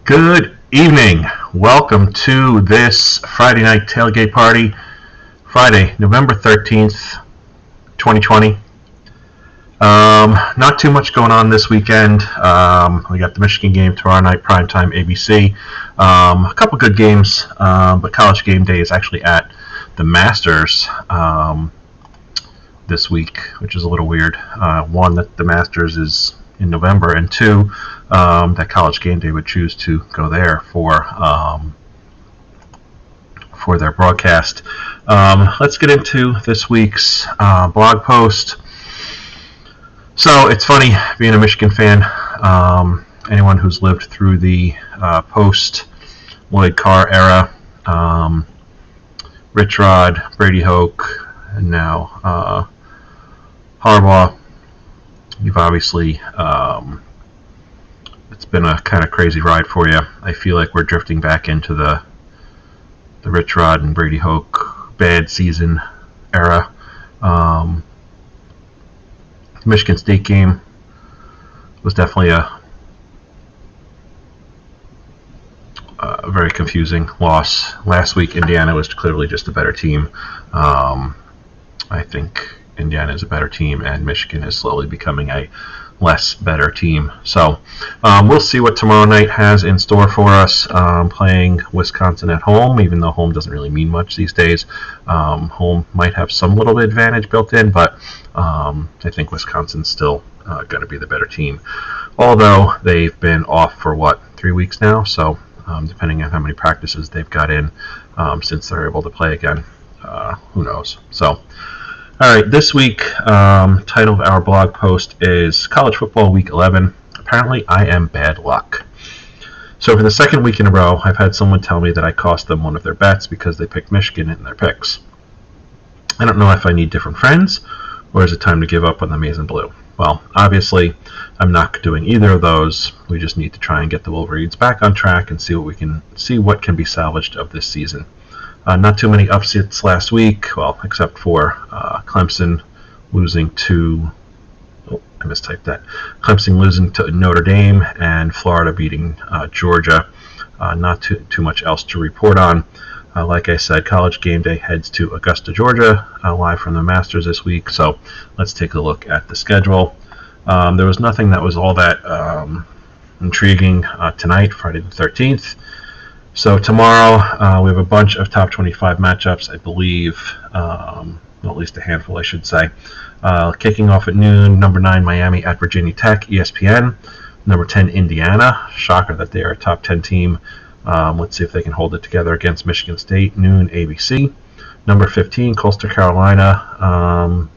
Good evening. Welcome to this Friday night tailgate party. Friday, November 13th, 2020. Not too much going on this weekend. We got the Michigan game tomorrow night, primetime ABC. A couple good games, but College Game Day is actually at the Masters this week, which is a little weird. One, that the Masters is in November, and two, that College Game Day would choose to go there for their broadcast. Let's get into this week's blog post. So it's funny being a Michigan fan. Anyone who's lived through the post-Lloyd Carr era, Rich Rod, Brady Hoke, and now Harbaugh, you've obviously it's been a kind of crazy ride for you. I feel like we're drifting back into the Rich Rod and Brady Hoke bad season era. The Michigan State game was definitely a very confusing loss. Last week, Indiana was clearly just a better team. I think Indiana is a better team, and Michigan is slowly becoming a less better team. So we'll see what tomorrow night has in store for us. Playing Wisconsin at home, even though home doesn't really mean much these days. Home might have some little bit advantage built in, but I think Wisconsin's still going to be the better team. Although they've been off for 3 weeks now, so depending on how many practices they've got in since they're able to play again, who knows. So all right, this week, title of our blog post is College Football Week 11. Apparently, I am bad luck. So for the second week in a row, I've had someone tell me that I cost them one of their bets because they picked Michigan in their picks. I don't know if I need different friends, or is it time to give up on the Maize and Blue? Well, obviously, I'm not doing either of those. We just need to try and get the Wolverines back on track and see what can be salvaged of this season. Not too many upsets last week, well, except for Clemson losing to... Oh, I mistyped that. Clemson losing to Notre Dame and Florida beating Georgia. Not too much else to report on. Like I said, College Game Day heads to Augusta, Georgia, live from the Masters this week. So let's take a look at the schedule. There was nothing that was all that intriguing tonight, Friday the 13th. So tomorrow we have a bunch of top 25 matchups, I believe, well, at least a handful, I should say. Kicking off at noon, number 9 Miami at Virginia Tech, ESPN. Number 10 Indiana, shocker that they are a top 10 team. Let's see if they can hold it together against Michigan State, noon ABC. Number 15 Coastal Carolina.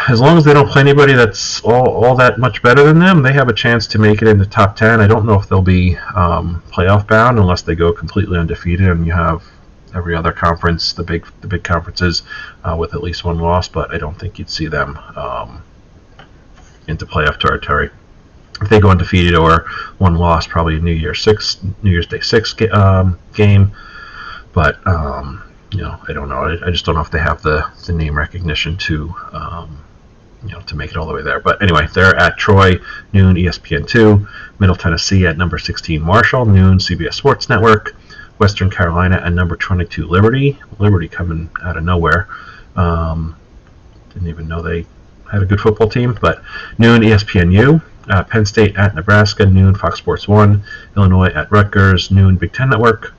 As long as they don't play anybody that's all that much better than them, they have a chance to make it in the top 10. I don't know if they'll be playoff bound unless they go completely undefeated and you have every other conference, the big conferences, with at least one loss. But I don't think you'd see them into playoff territory. If they go undefeated or one loss, probably a New Year's Day 6 game. But I don't know. I just don't know if they have the name recognition to make it all the way there. But anyway, they're at Troy, noon ESPN2. Middle Tennessee at number 16 Marshall, noon CBS Sports Network. Western Carolina at number 22 Liberty. Liberty coming out of nowhere. Didn't even know they had a good football team. But noon ESPNU. Penn State at Nebraska, noon Fox Sports 1. Illinois at Rutgers, noon Big Ten Network.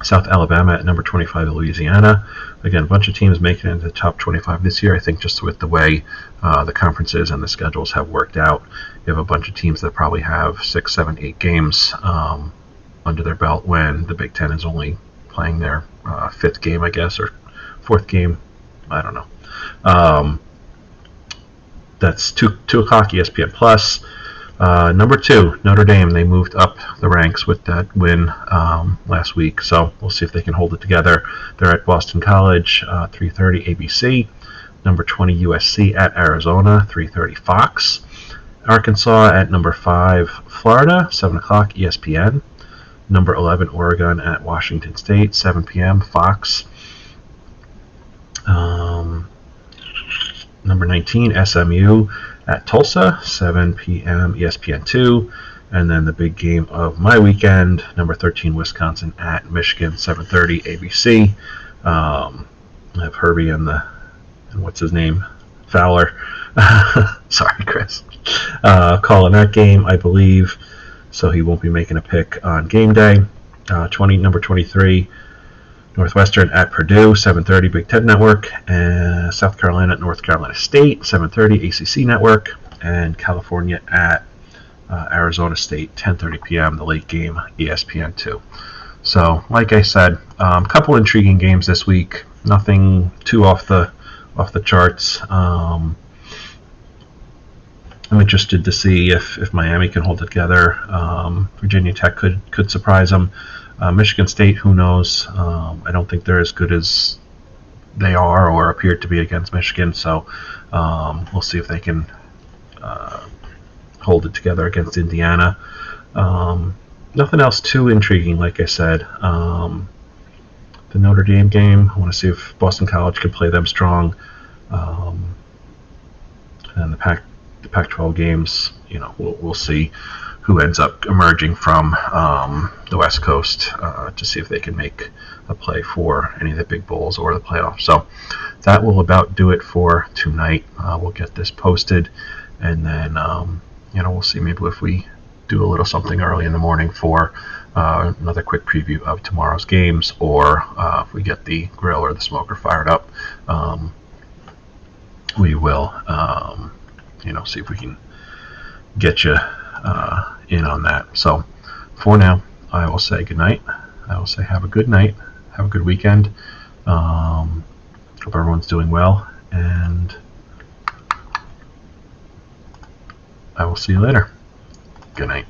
South Alabama at number 25 Louisiana. Again, a bunch of teams making it into the top 25 this year. I think just with the way the conferences and the schedules have worked out, you have a bunch of teams that probably have 6, 7, 8 games under their belt when the Big Ten is only playing their 5th game, I guess, or 4th game. I don't know. That's 2 o'clock ESPN Plus. Number 2, Notre Dame. They moved up the ranks with that win last week, so we'll see if they can hold it together. They're at Boston College, 3:30 ABC. Number 20 USC at Arizona, 3:30 Fox. Arkansas at number 5 Florida, 7 o'clock ESPN. Number 11 Oregon at Washington State, 7 p.m. Fox. Number 19 SMU at Tulsa, 7 p.m. ESPN2. And then the big game of my weekend, number 13 Wisconsin at Michigan, 7:30 ABC. I have Herbie and what's his name, Fowler. Sorry, Chris. Calling that game, I believe. So he won't be making a pick on game day. Number 23 Northwestern at Purdue, 7:30 Big Ten Network, and South Carolina at North Carolina State, 7:30 ACC Network, and California at Arizona State, 10:30 p.m. the late game, ESPN2. So, like I said, a couple intriguing games this week. Nothing too off the charts. I'm interested to see if Miami can hold it together. Virginia Tech could surprise them. Michigan State, who knows? I don't think they're as good as they are or appear to be against Michigan. So we'll see if they can hold it together against Indiana. Nothing else too intriguing, like I said. The Notre Dame game, I want to see if Boston College can play them strong. And the Pac-12 games, we'll see who ends up emerging from the West Coast to see if they can make a play for any of the big bowls or the playoffs. So that will about do it for tonight. We'll get this posted, and then we'll see maybe if we do a little something early in the morning for another quick preview of tomorrow's games, or if we get the grill or the smoker fired up, we will see if we can get you in on that. So for now, I will say good night. I will say have a good night, have a good weekend. Hope everyone's doing well, and I will see you later. Good night.